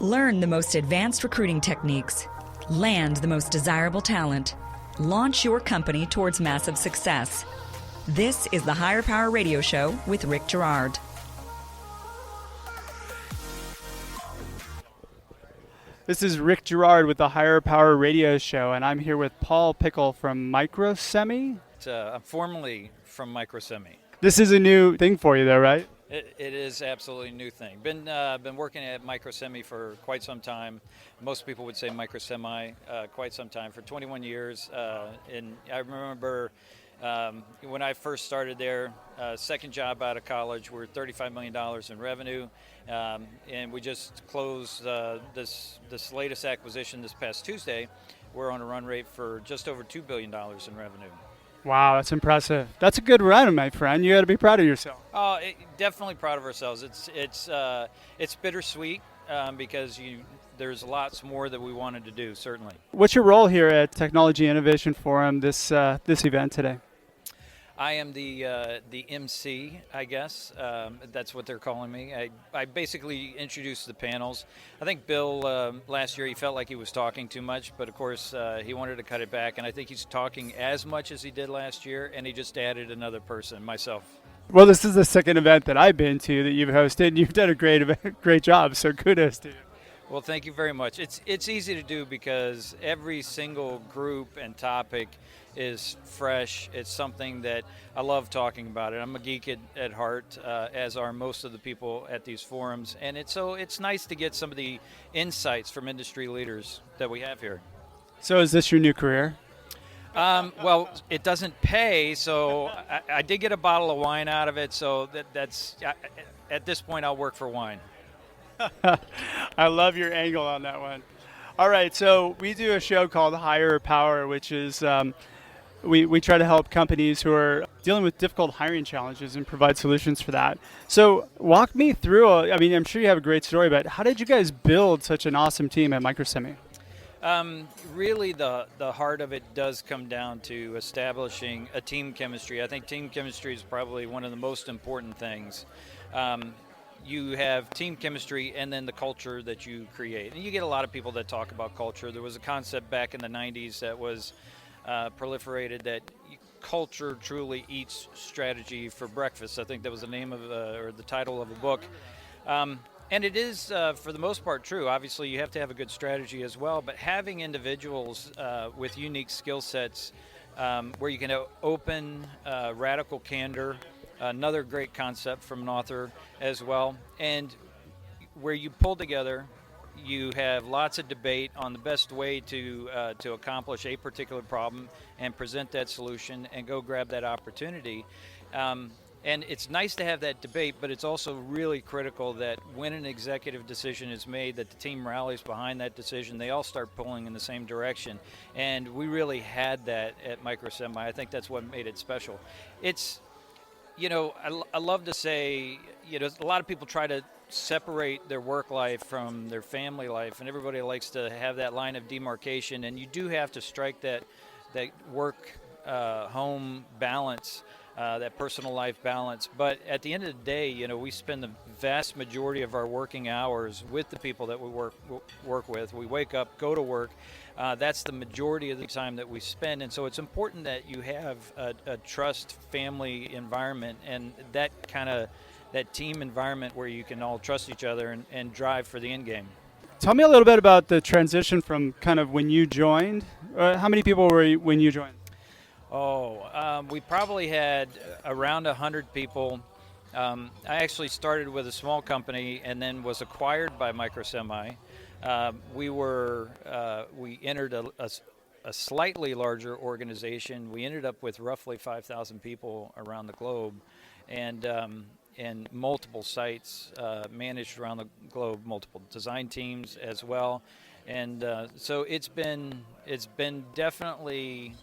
Learn the most advanced recruiting techniques. Land the most desirable talent. Launch your company towards massive success. This is the Higher Power Radio Show with Rick Girard. This is Rick Girard with the Higher Power Radio Show, and I'm here with Paul Pickle from Microsemi. I'm formerly from Microsemi. This is a new thing for you, though, right? It is absolutely a new thing. Been working at Microsemi for quite some time. Most people would say Microsemi, quite some time, for 21 years. And I remember when I first started there, second job out of college, we're $35 million in revenue. And we just closed this latest acquisition this past Tuesday. We're on a run rate for just over $2 billion in revenue. Wow, that's impressive. That's a good run, my friend. You got to be proud of yourself. Definitely proud of ourselves. It's bittersweet because there's lots more that we wanted to do, certainly. What's your role here at Technology Innovation Forum this event today? I am the MC, I guess. That's what they're calling me. I basically introduce the panels. I think Bill, last year, he felt like he was talking too much, but of course he wanted to cut it back, and I think he's talking as much as he did last year, and he just added another person, myself. Well, this is the second event that I've been to that you've hosted, and you've done a great job, so kudos to you. Well, thank you very much. It's easy to do because every single group and topic is fresh. It's something that I love talking about. It. I'm a geek at heart, as are most of the people at these forums, and it's nice to get some of the insights from industry leaders that we have here. So is this your new career? Well, it doesn't pay, so I did get a bottle of wine out of it, so that's at this point I'll work for wine. I love your angle on that one. All right, so we do a show called Higher Power, which is we try to help companies who are dealing with difficult hiring challenges and provide solutions for that. So walk me through, I'm sure you have a great story, but how did you guys build such an awesome team at Microsemi? Really, the heart of it does come down to establishing a team chemistry. I think team chemistry is probably one of the most important things. You have team chemistry and then the culture that you create. And you get a lot of people that talk about culture. There was a concept back in the 90s that was proliferated that culture truly eats strategy for breakfast. I think that was the name of or the title of a book. And it is, for the most part, true. Obviously, you have to have a good strategy as well, but having individuals with unique skill sets where you can open radical candor, another great concept from an author as well, and where you pull together, you have lots of debate on the best way to accomplish a particular problem and present that solution and go grab that opportunity. And it's nice to have that debate, but it's also really critical that when an executive decision is made, that the team rallies behind that decision. They all start pulling in the same direction. And we really had that at Microsemi. I think that's what made it special. It's, I love to say, a lot of people try to separate their work life from their family life, and everybody likes to have that line of demarcation, and you do have to strike that work home balance, that personal life balance. But at the end of the day, we spend the vast majority of our working hours with the people that we work with. We wake up, go to work. That's the majority of the time that we spend, and so it's important that you have a trust family environment, and that team environment where you can all trust each other and drive for the end game. Tell me a little bit about the transition from kind of when you joined. How many people were you when you joined? We probably had around 100 people. I actually started with a small company and then was acquired by Microsemi. We entered a slightly larger organization. We ended up with roughly 5,000 people around the globe, and multiple sites managed around the globe, multiple design teams as well, and so it's been definitely.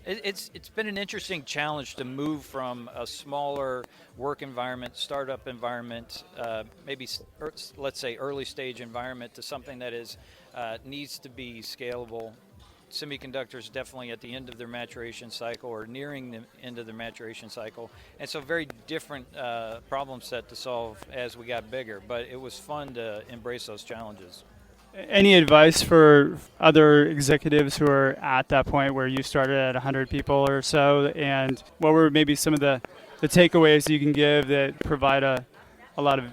It's been an interesting challenge to move from a smaller work environment, startup environment, let's say early stage environment, to something that needs to be scalable. Semiconductors definitely at the end of their maturation cycle or nearing the end of their maturation cycle, and so very different problem set to solve as we got bigger. But it was fun to embrace those challenges. Any advice for other executives who are at that point where you started at 100 people or so? And what were maybe some of the takeaways you can give that provide a lot of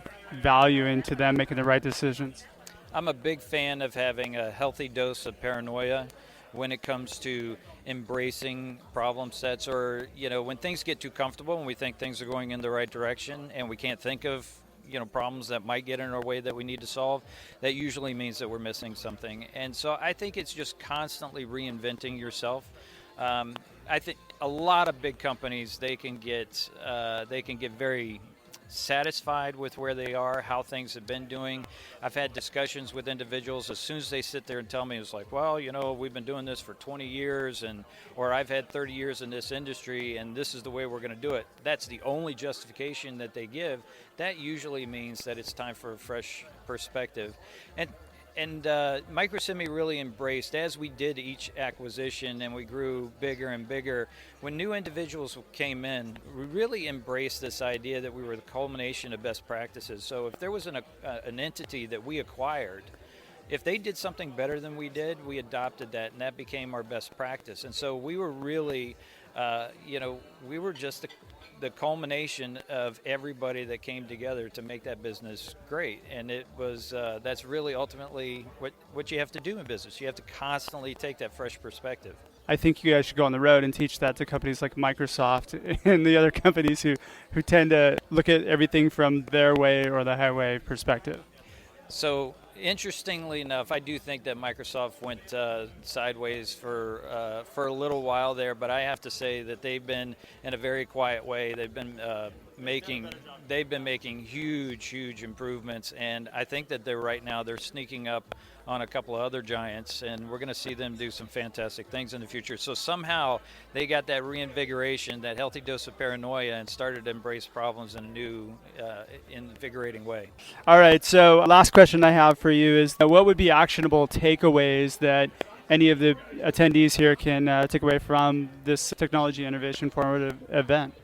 value into them making the right decisions? I'm a big fan of having a healthy dose of paranoia when it comes to embracing problem sets, or when things get too comfortable and we think things are going in the right direction and we can't think of problems that might get in our way that we need to solve. That usually means that we're missing something. And so I think it's just constantly reinventing yourself. I think a lot of big companies, they can get very satisfied with where they are, how things have been doing. I've had discussions with individuals as soon as they sit there and tell me, it's like, well, we've been doing this for 20 years, or I've had 30 years in this industry, and this is the way we're going to do it. That's the only justification that they give. That usually means that it's time for a fresh perspective. And Microsemi really embraced, as we did each acquisition and we grew bigger and bigger, when new individuals came in, we really embraced this idea that we were the culmination of best practices. So if there was an entity that we acquired, if they did something better than we did, we adopted that, and that became our best practice. And so we were really, we were just the culmination of everybody that came together to make that business great. And it was that's really ultimately what you have to do in business. You have to constantly take that fresh perspective. I think you guys should go on the road and teach that to companies like Microsoft and the other companies who tend to look at everything from their way or the highway perspective. So interestingly enough, I do think that Microsoft went sideways for a little while there, but I have to say that they've been, in a very quiet way, they've been making huge improvements, and I think that they're sneaking up on a couple of other giants, and we're going to see them do some fantastic things in the future. So somehow they got that reinvigoration, that healthy dose of paranoia, and started to embrace problems in a new, invigorating way. All right, so last question I have for you is, what would be actionable takeaways that any of the attendees here can take away from this technology innovation formative event?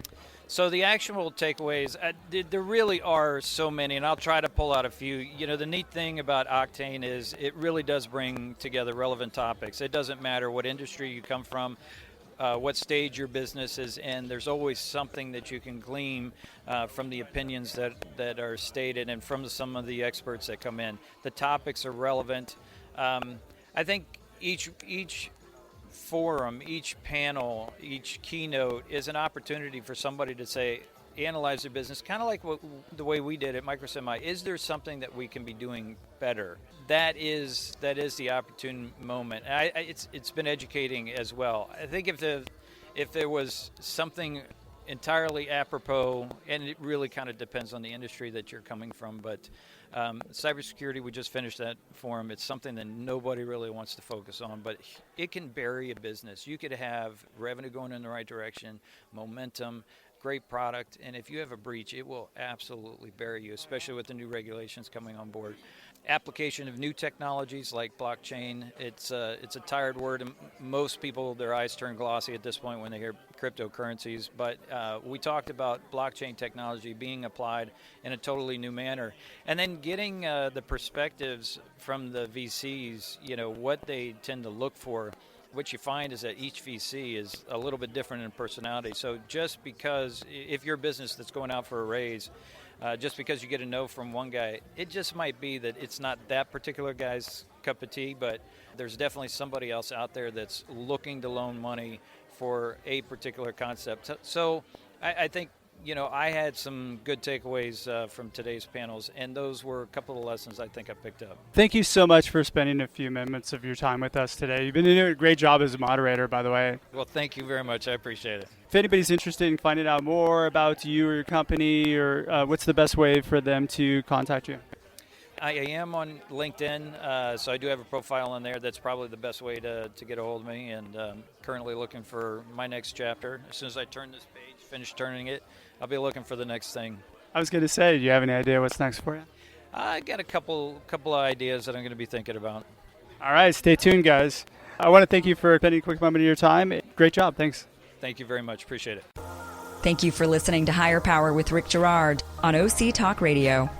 So the actual takeaways, there really are so many, and I'll try to pull out a few. The neat thing about Octane is it really does bring together relevant topics. It doesn't matter what industry you come from, what stage your business is in. There's always something that you can glean from the opinions that are stated and from some of the experts that come in. The topics are relevant. I think each forum, each panel, each keynote is an opportunity for somebody to say, analyze their business, kind of like the way we did at Microsemi. Is there something that we can be doing better? That is the opportune moment. It's been educating as well. I think if there was something entirely apropos, and it really kind of depends on the industry that you're coming from, but cybersecurity, we just finished that forum. It's something that nobody really wants to focus on, but it can bury a business. You could have revenue going in the right direction, momentum, great product, and if you have a breach, it will absolutely bury you, especially with the new regulations coming on board. Application of new technologies like blockchain, it's a tired word, and most people, their eyes turn glossy at this point when they hear cryptocurrencies, but we talked about blockchain technology being applied in a totally new manner, and then getting the perspectives from the VCs, what they tend to look for. What you find is that each VC is a little bit different in personality. So just because, if you're a business that's going out for a raise, just because you get a no from one guy, it just might be that it's not that particular guy's cup of tea, but there's definitely somebody else out there that's looking to loan money for a particular concept. So I think, I had some good takeaways from today's panels, and those were a couple of lessons I think I picked up. Thank you so much for spending a few minutes of your time with us today. You've been doing a great job as a moderator, by the way. Well, thank you very much. I appreciate it. If anybody's interested in finding out more about you or your company, or what's the best way for them to contact you? I am on LinkedIn, so I do have a profile on there. That's probably the best way to get a hold of me, and currently looking for my next chapter. As soon as I turn this page, finish turning it, I'll be looking for the next thing. I was going to say, do you have any idea what's next for you? I got a couple of ideas that I'm going to be thinking about. All right, stay tuned, guys. I want to thank you for spending a quick moment of your time. Great job. Thanks. Thank you very much. Appreciate it. Thank you for listening to Higher Power with Rick Girard on OC Talk Radio.